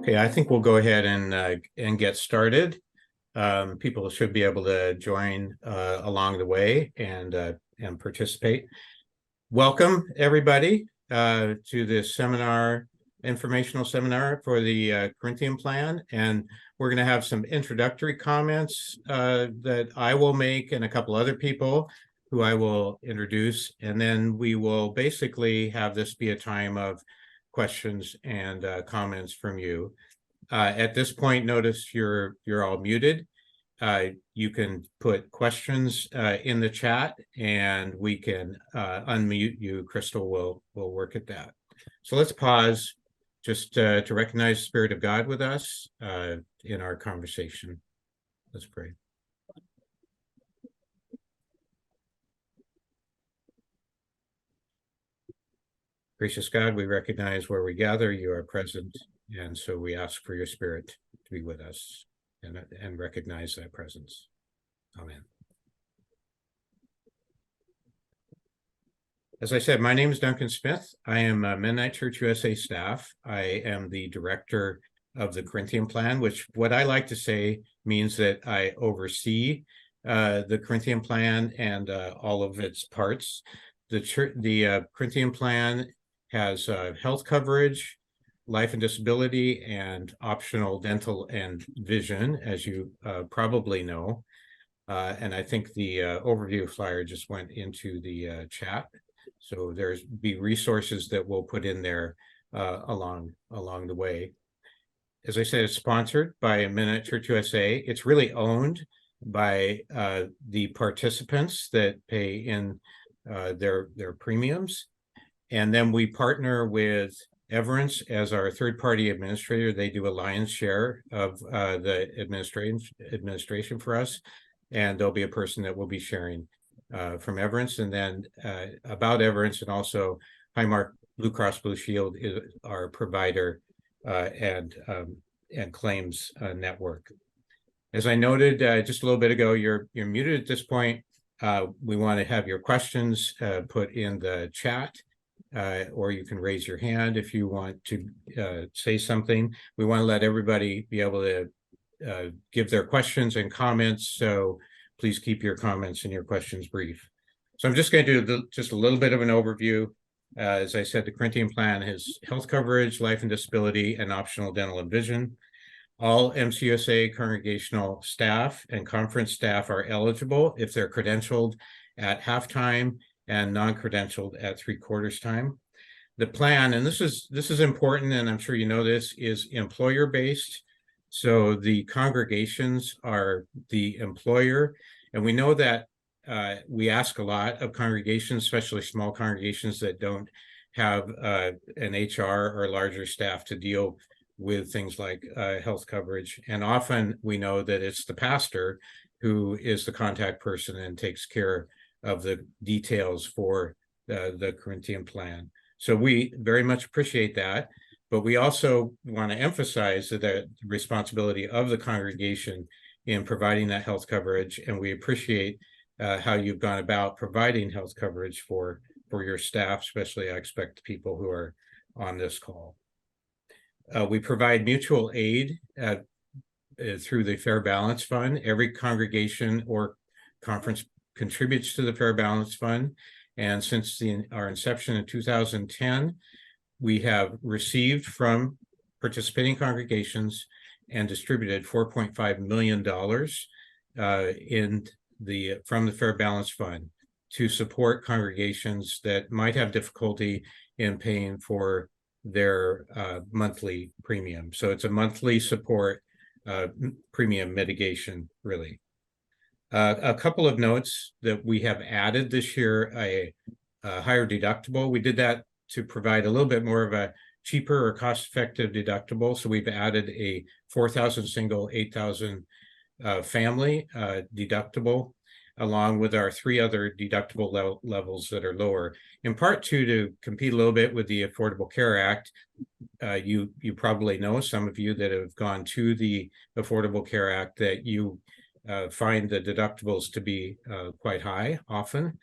Okay, I think we'll go ahead and get started. People should be able to join along the way and participate. Welcome, everybody, to this seminar, informational seminar for the Corinthian Plan. And we're going to have some introductory comments that I will make and a couple other people who I will introduce. And then we will basically have this be a time of questions and comments from you. At this point, notice you're all muted. You can put questions in the chat and we can unmute you. Crystal will work at that. So let's pause just to recognize the Spirit of God with us in our conversation. Let's pray. Gracious God, we recognize where we gather, you are present, and so we ask for your Spirit to be with us and recognize that presence. Amen. As I said, my name is Duncan Smith. I am Mennonite Church USA staff. I am the director of the Corinthian Plan, which what I like to say means that I oversee the Corinthian Plan and all of its parts. The Corinthian Plan has health coverage, life and disability, and optional dental and vision, as you probably know. And I think the overview flyer just went into the chat. So there's be resources that we'll put in there along the way. As I said, it's sponsored by Mennonite Church USA. It's really owned by the participants that pay in their premiums. And then we partner with Everence as our third-party administrator. They do a lion's share of the administration for us. And there'll be a person that will be sharing from Everence. And then about Everence, and also Highmark Blue Cross Blue Shield is our provider and claims network. As I noted just a little bit ago, you're muted at this point. We want to have your questions put in the chat, or you can raise your hand if you want to say something. We want to let everybody be able to give their questions and comments, so please keep your comments and your questions brief. So I'm just going to do just a little bit of an overview. As I said, the Corinthian Plan has health coverage, life and disability, and optional dental and vision. All MCUSA congregational staff and conference staff are eligible if they're credentialed at halftime and non-credentialed at 3/4 time. The plan, and this is important, and I'm sure you know this, is employer-based. So the congregations are the employer, and we know that we ask a lot of congregations, especially small congregations that don't have an HR or larger staff to deal with things like health coverage. And often we know that it's the pastor who is the contact person and takes care of the details for the Corinthian Plan. So we very much appreciate that, but we also want to emphasize that the responsibility of the congregation in providing that health coverage, and we appreciate how you've gone about providing health coverage for your staff, especially I expect people who are on this call. We provide mutual aid through the Fair Balance Fund. Every congregation or conference contributes to the Fair Balance Fund. And since our inception in 2010, we have received from participating congregations and distributed $4.5 million from the Fair Balance Fund to support congregations that might have difficulty in paying for their monthly premium. So it's a monthly support premium mitigation, really. A couple of notes that we have added this year, a higher deductible. We did that to provide a little bit more of a cheaper or cost-effective deductible. So we've added a 4,000 single, 8,000 family deductible, along with our 3 other deductible levels that are lower. In part to compete a little bit with the Affordable Care Act. You probably know, some of you that have gone to the Affordable Care Act, that you find the deductibles to be quite high often.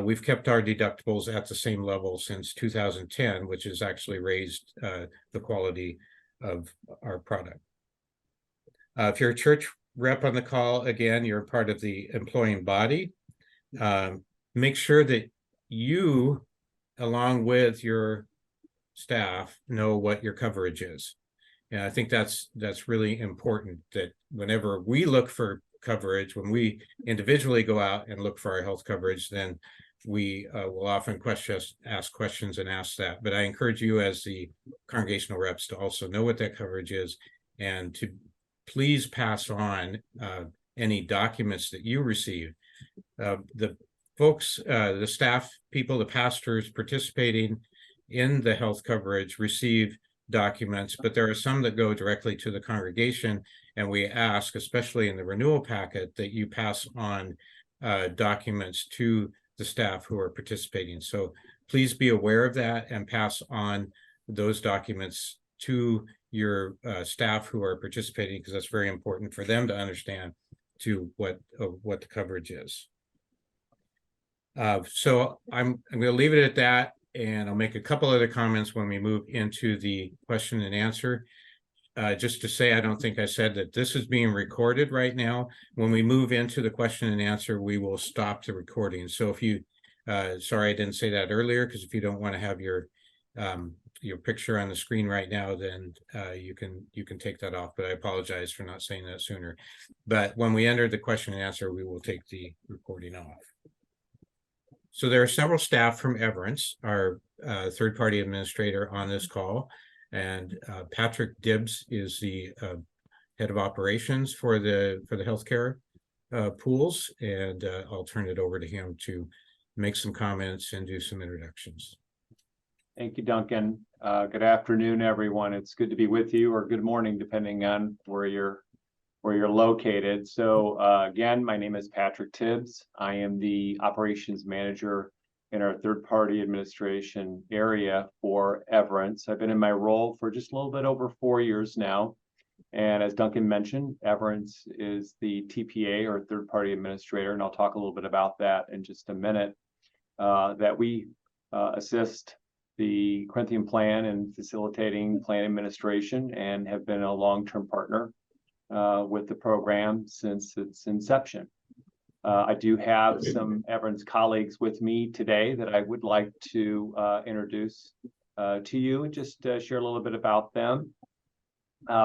We've kept our deductibles at the same level since 2010, which has actually raised the quality our product. If you're a church rep on the call, again, you're part of the employing body. Make sure that you, along with your staff, know what your coverage is. And I think that's really important, that whenever we look for coverage, when we individually go out and look for our health coverage, then we will often ask questions and ask that. But I encourage you as the congregational reps to also know what that coverage is, and to please pass on any documents that you receive. The folks, the staff people, the pastors participating in the health coverage receive documents, but there are some that go directly to the congregation, and we ask, especially in the renewal packet, that you pass on documents to the staff who are participating. So please be aware of that and pass on those documents to your staff who are participating, because that's very important for them to understand to what the coverage is. So I'm going to leave it at that, and I'll make a couple other comments when we move into the question and answer. Just to say, I don't think I said that this is being recorded right now. When we move into the question and answer, we will stop the recording. So if you, sorry, I didn't say that earlier, because if you don't want to have your picture on the screen right now, then you can take that off. But I apologize for not saying that sooner. But when we enter the question and answer, we will take the recording off. So there are several staff from Everence, our third-party administrator, on this call, and Patrick Dibbs is the head of operations for the healthcare pools, and I'll turn it over to him to make some comments and do some introductions. Thank you, Duncan. Good afternoon, everyone. It's good to be with you, or good morning, depending on where you're located. So again, my name is Patrick Tibbs. I am the operations manager in our third-party administration area for Everence. I've been in my role for just a little bit over 4 years now. And as Duncan mentioned, Everence is the TPA, or third-party administrator, and I'll talk a little bit about that in just a minute, that we assist the Corinthian Plan in facilitating plan administration, and have been a long-term partner with the program since its inception. I do have some Everence colleagues with me today that I would like to introduce to you, and just share a little bit about them.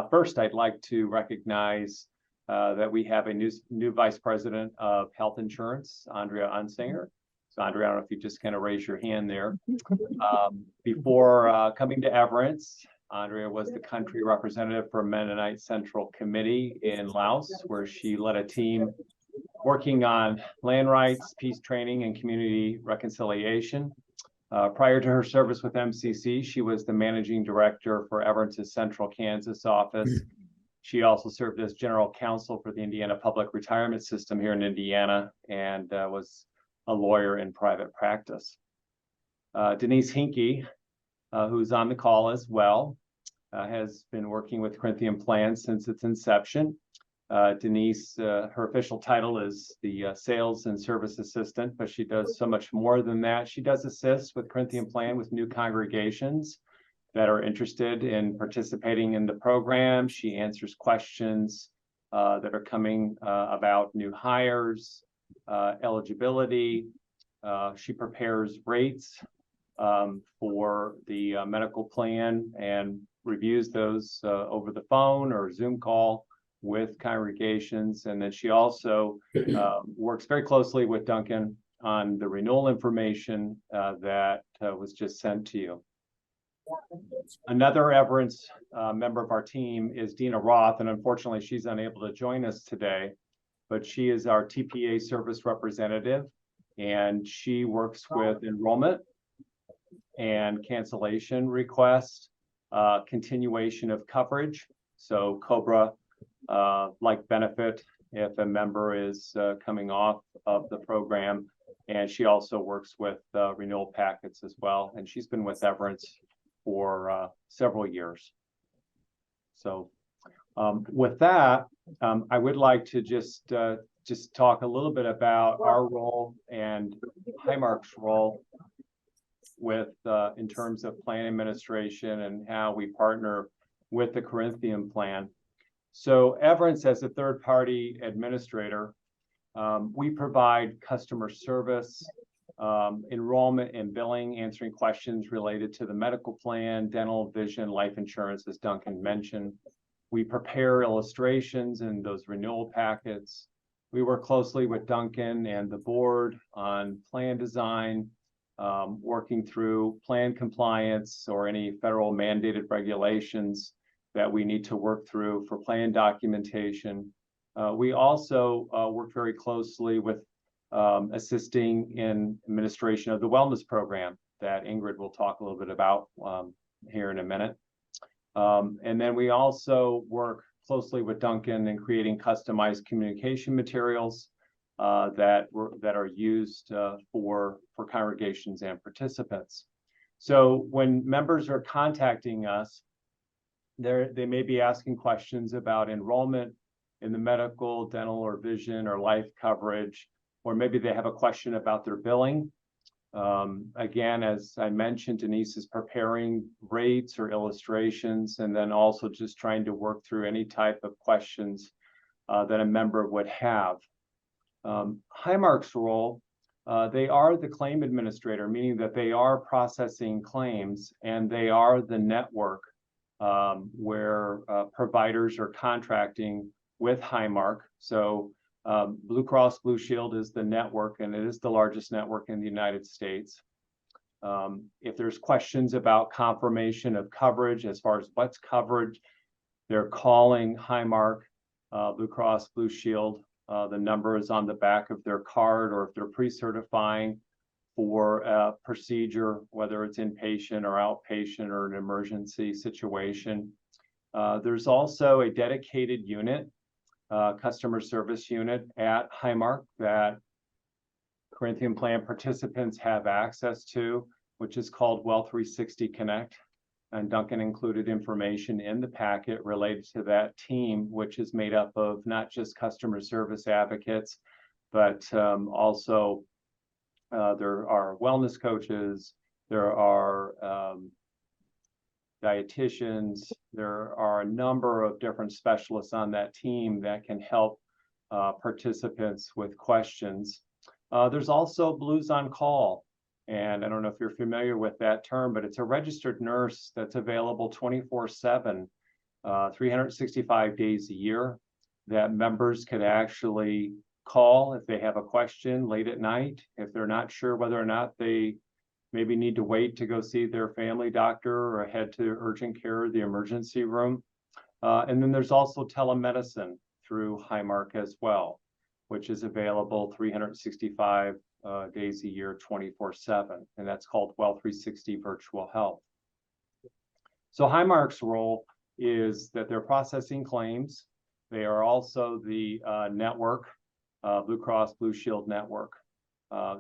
First, I'd like to recognize that we have a new Vice President of Health Insurance, Andrea Unsinger. So Andrea, I don't know if you just kind of raise your hand there. Before coming to Everence, Andrea was the country representative for Mennonite Central Committee in Laos, where she led a team working on land rights, peace training, and community reconciliation. Prior to her service with MCC, she was the managing director for Everence's Central Kansas office. She also served as general counsel for the Indiana Public Retirement System here in Indiana, and was a lawyer in private practice. Denise Hinke, who's on the call as well, has been working with Corinthian Plan since its inception. Denise, her official title is the sales and service assistant, but she does so much more than that. She does assist with Corinthian Plan with new congregations that are interested in participating in the program. She answers questions that are coming about new hires, eligibility. She prepares rates for the medical plan and reviews those over the phone or Zoom call with congregations. And then she also works very closely with Duncan on the renewal information that was just sent to you. Another Everence member of our team is Dina Roth, and unfortunately she's unable to join us today, but she is our TPA service representative, and she works with enrollment and cancellation requests, continuation of coverage, so COBRA like benefit if a member is coming off of the program, and she also works with renewal packets as well, and she's been with Everence for several years. So with that, I would like to just talk a little bit about our role and Highmark's role with in terms of plan administration and how we partner with the Corinthian plan. So Everence, as a third-party administrator, we provide customer service, enrollment and billing, answering questions related to the medical plan, dental, vision, life insurance, as Duncan mentioned. We prepare illustrations in those renewal packets. We work closely with Duncan and the board on plan design, working through plan compliance or any federal mandated regulations that we need to work through for plan documentation. We also work very closely with assisting in administration of the wellness program that Ingrid will talk a little bit about here in a minute. And then we also work closely with Duncan in creating customized communication materials that are used for congregations and participants. So when members are contacting us, they may be asking questions about enrollment in the medical, dental, or vision or life coverage, or maybe they have a question about their billing. Again, as I mentioned, Denise is preparing rates or illustrations, and then also just trying to work through any type of questions that a member would have. Highmark's role, they are the claim administrator, meaning that they are processing claims, and they are the network where providers are contracting with Highmark. So Blue Cross Blue Shield is the network, and it is the largest network in the United States. If there's questions about confirmation of coverage as far as what's covered, they're calling Highmark, Blue Cross Blue Shield. The number is on the back of their card, or if they're pre-certifying for a procedure, whether it's inpatient or outpatient or an emergency situation. There's also a dedicated unit, customer service unit at Highmark that Corinthian Plan participants have access to, which is called Well360 Connect. And Duncan included information in the packet related to that team, which is made up of not just customer service advocates, but also there are wellness coaches, there are dietitians, there are a number of different specialists on that team that can help participants with questions. There's also Blues on Call. And I don't know if you're familiar with that term, but it's a registered nurse that's available 24/7, 365 days a year, that members could actually call if they have a question late at night, if they're not sure whether or not they maybe need to wait to go see their family doctor or head to urgent care or the emergency room. And then there's also telemedicine through Highmark as well, which is available 365 days a year, 24/7, and that's called Well360 Virtual Health. So Highmark's role is that they're processing claims. They are also the network, Blue Cross Blue Shield network.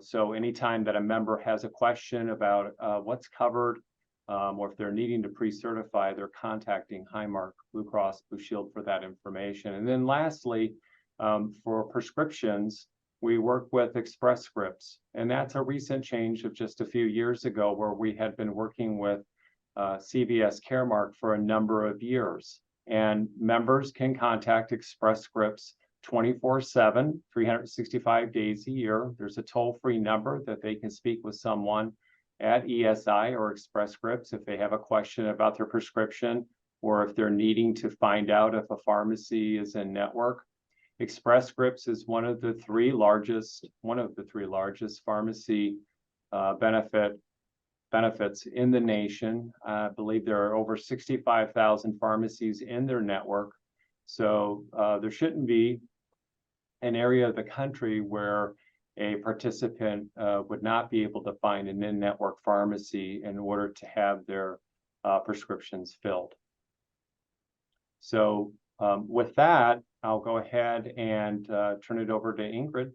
So anytime that a member has a question about what's covered, or if they're needing to pre-certify, they're contacting Highmark, Blue Cross Blue Shield for that information. And then lastly, for prescriptions, we work with Express Scripts, and that's a recent change of just a few years ago, where we had been working with CVS Caremark for a number of years. And members can contact Express Scripts 24/7, 365 days a year. There's a toll-free number that they can speak with someone at ESI or Express Scripts if they have a question about their prescription, or if they're needing to find out if a pharmacy is in network. Express Scripts is one of the three largest pharmacy benefits in the nation. I believe there are over 65,000 pharmacies in their network. So there shouldn't be an area of the country where a participant would not be able to find an in-network pharmacy in order to have their prescriptions filled. So with that, I'll go ahead and turn it over to Ingrid.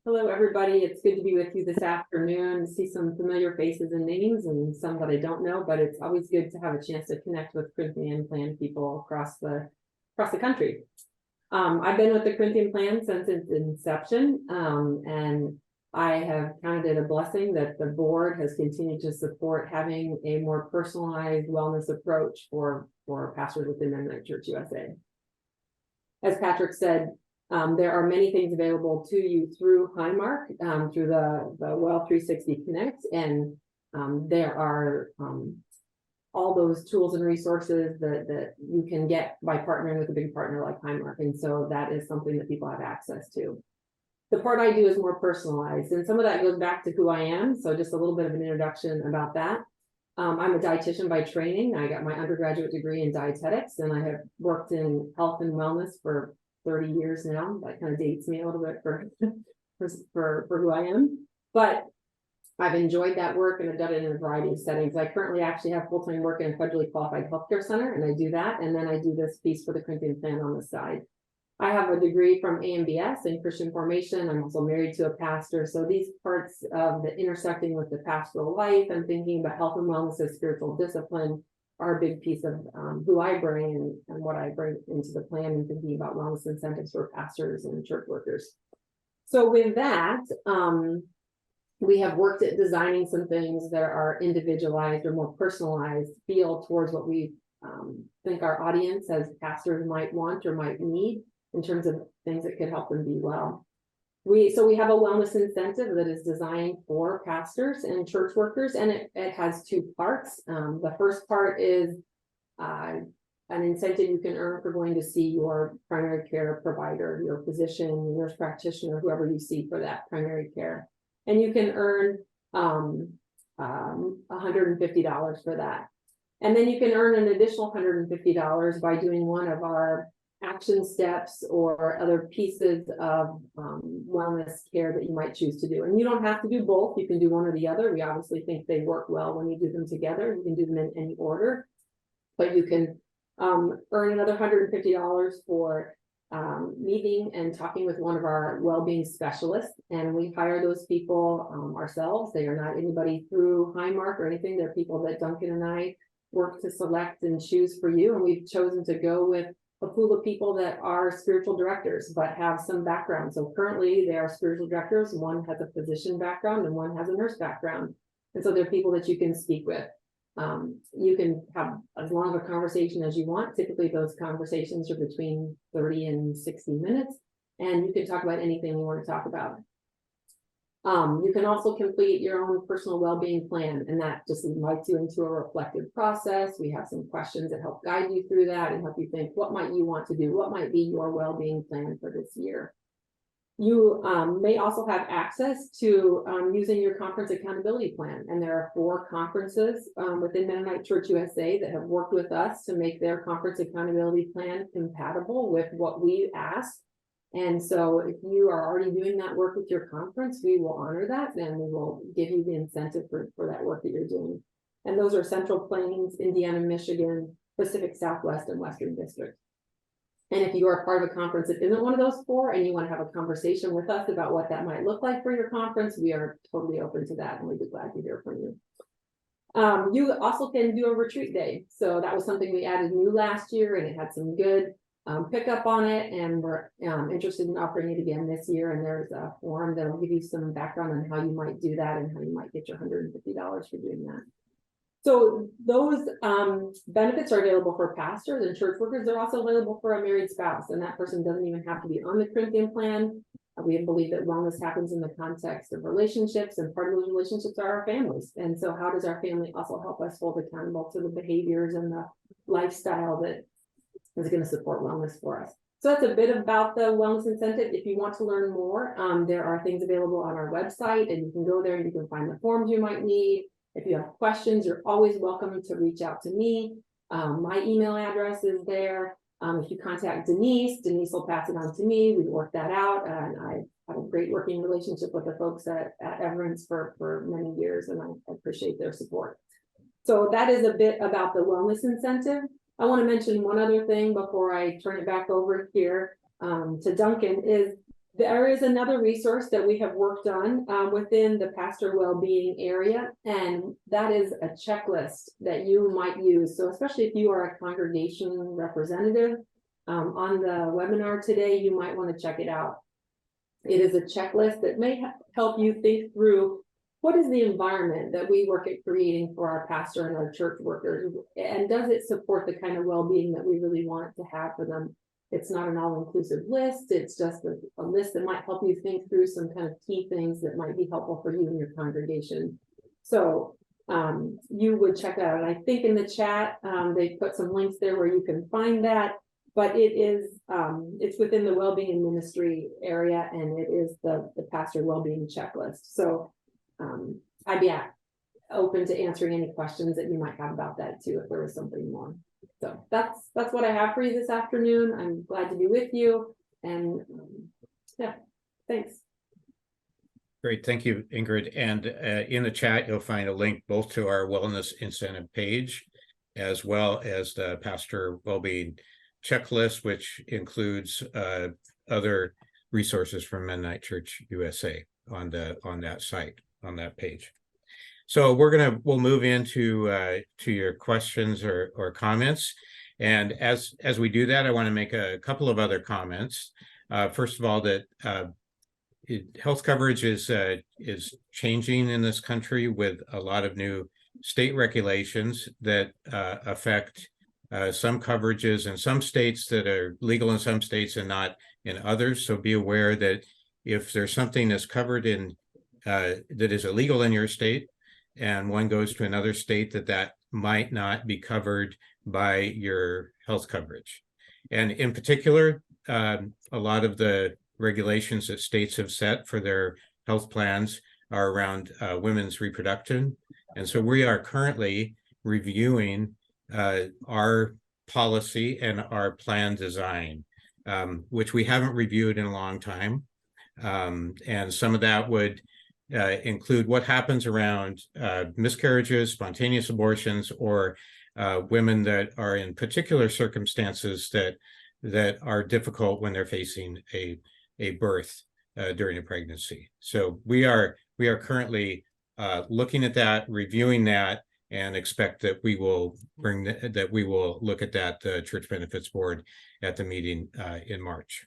Hello, everybody. It's good to be with you this afternoon, see some familiar faces and names and some that I don't know, but it's always good to have a chance to connect with Corinthian Plan people across the country. I've been with the Corinthian Plan since its inception, and I have counted it a blessing that the board has continued to support having a more personalized wellness approach for pastors within Mennonite Church USA. As Patrick said, there are many things available to you through Highmark, through the Well 360 Connect, and there are all those tools and resources that you can get by partnering with a big partner like Highmark, and so that is something that people have access to. The part I do is more personalized, and some of that goes back to who I am, so just a little bit of an introduction about that. I'm a dietitian by training. I got my undergraduate degree in dietetics, and I have worked in health and wellness for 30 years now. That kind of dates me a little bit for who I am, but I've enjoyed that work and I've done it in a variety of settings. I currently actually have full-time work in a federally qualified healthcare center, and I do that, and then I do this piece for the Corinthian Plan on the side. I have a degree from AMBS in Christian formation. I'm also married to a pastor. So these parts of the intersecting with the pastoral life and thinking about health and wellness as spiritual discipline are a big piece of who I bring and what I bring into the plan, and thinking about wellness incentives for pastors and church workers. So with that, we have worked at designing some things that are individualized or more personalized, feel towards what we think our audience as pastors might want or might need, in terms of things that could help them be well. We have a wellness incentive that is designed for pastors and church workers, and it has two parts. The first part is an incentive you can earn for going to see your primary care provider, your physician, your nurse practitioner, whoever you see for that primary care. And you can earn $150 for that. And then you can earn an additional $150 by doing one of our action steps or other pieces of wellness care that you might choose to do. And you don't have to do both. You can do one or the other. We obviously think they work well when you do them together. You can do them in any order, but you can earn another $150 for meeting and talking with one of our well-being specialists. And we hire those people ourselves. They are not anybody through Highmark or anything. They're people that Duncan and I work to select and choose for you. And we've chosen to go with a pool of people that are spiritual directors, but have some background. So currently they are spiritual directors. One has a physician background and one has a nurse background. And so they're people that you can speak with. You can have as long of a conversation as you want. Typically those conversations are between 30 and 60 minutes, and you can talk about anything you want to talk about. You can also complete your own personal well-being plan, and that just invites you into a reflective process. We have some questions that help guide you through that and help you think, what might you want to do? What might be your well-being plan for this year? You may also have access to using your conference accountability plan. And there are 4 conferences within Mennonite Church USA that have worked with us to make their conference accountability plan compatible with what we ask. And so if you are already doing that work with your conference, we will honor that, and we will give you the incentive for that work that you're doing. And those are Central Plains, Indiana, Michigan, Pacific Southwest, and Western District. And if you are part of a conference that isn't one of those 4 and you want to have a conversation with us about what that might look like for your conference, we are totally open to that, and we'd be glad to hear from you. You also can do a retreat day. So that was something we added new last year, and it had some good pickup on it, and we're interested in offering it again this year. And there's a form that will give you some background on how you might do that and how you might get your $150 for doing that. So those benefits are available for pastors and church workers. They're also available for a married spouse, and that person doesn't even have to be on the Corinthian plan. We believe that wellness happens in the context of relationships, and part of those relationships are our families. And so how does our family also help us hold accountable to the behaviors and the lifestyle that is going to support wellness for us? So that's a bit about the wellness incentive. If you want to learn more, there are things available on our website, and you can go there and you can find the forms you might need. If you have questions, you're always welcome to reach out to me. My email address is there. If you contact Denise will pass it on to me. We work that out, and I have a great working relationship with the folks at Everence for many years, and I appreciate their support. So that is a bit about the wellness incentive. I want to mention one other thing before I turn it back over here to Duncan. Is there is another resource that we have worked on within the pastor well-being area, and that is a checklist that you might use. So especially if you are a congregation representative on the webinar today, you might want to check it out. It is a checklist that may help you think through what is the environment that we work at creating for our pastor and our church workers, and does it support the kind of well-being that we really want to have for them? It's not an all-inclusive list, it's just a list that might help you think through some kind of key things that might be helpful for you and your congregation. So you would check that out. And I think in the chat, they put some links there where you can find that, but it is, it's within the wellbeing and ministry area, and it is the pastor wellbeing checklist. So I'd be open to answering any questions that you might have about that too, if there was something more. So that's what I have for you this afternoon. I'm glad to be with you, and yeah, thanks. Great, thank you, Ingrid. And in the chat, you'll find a link both to our wellness incentive page, as well as the pastor wellbeing checklist, which includes other resources from Mennonite Church USA on that site, on that page. So we'll move into to your questions or comments. And as we do that, I want to make a couple of other comments. First of all, that health coverage is changing in this country with a lot of new state regulations that affect some coverages in some states that are legal in some states and not in others. So be aware that if there's something that's covered in that is illegal in your state, and one goes to another state, that might not be covered by your health coverage. And in particular, a lot of the regulations that states have set for their health plans are around women's reproduction. And so we are currently reviewing our policy and our plan design, which we haven't reviewed in a long time. And some of that would include what happens around miscarriages, spontaneous abortions, or women that are in particular circumstances that are difficult when they're facing a birth during a pregnancy. So we are currently looking at that, reviewing that, and expect that we will look at that Church Benefits Board at the meeting in March.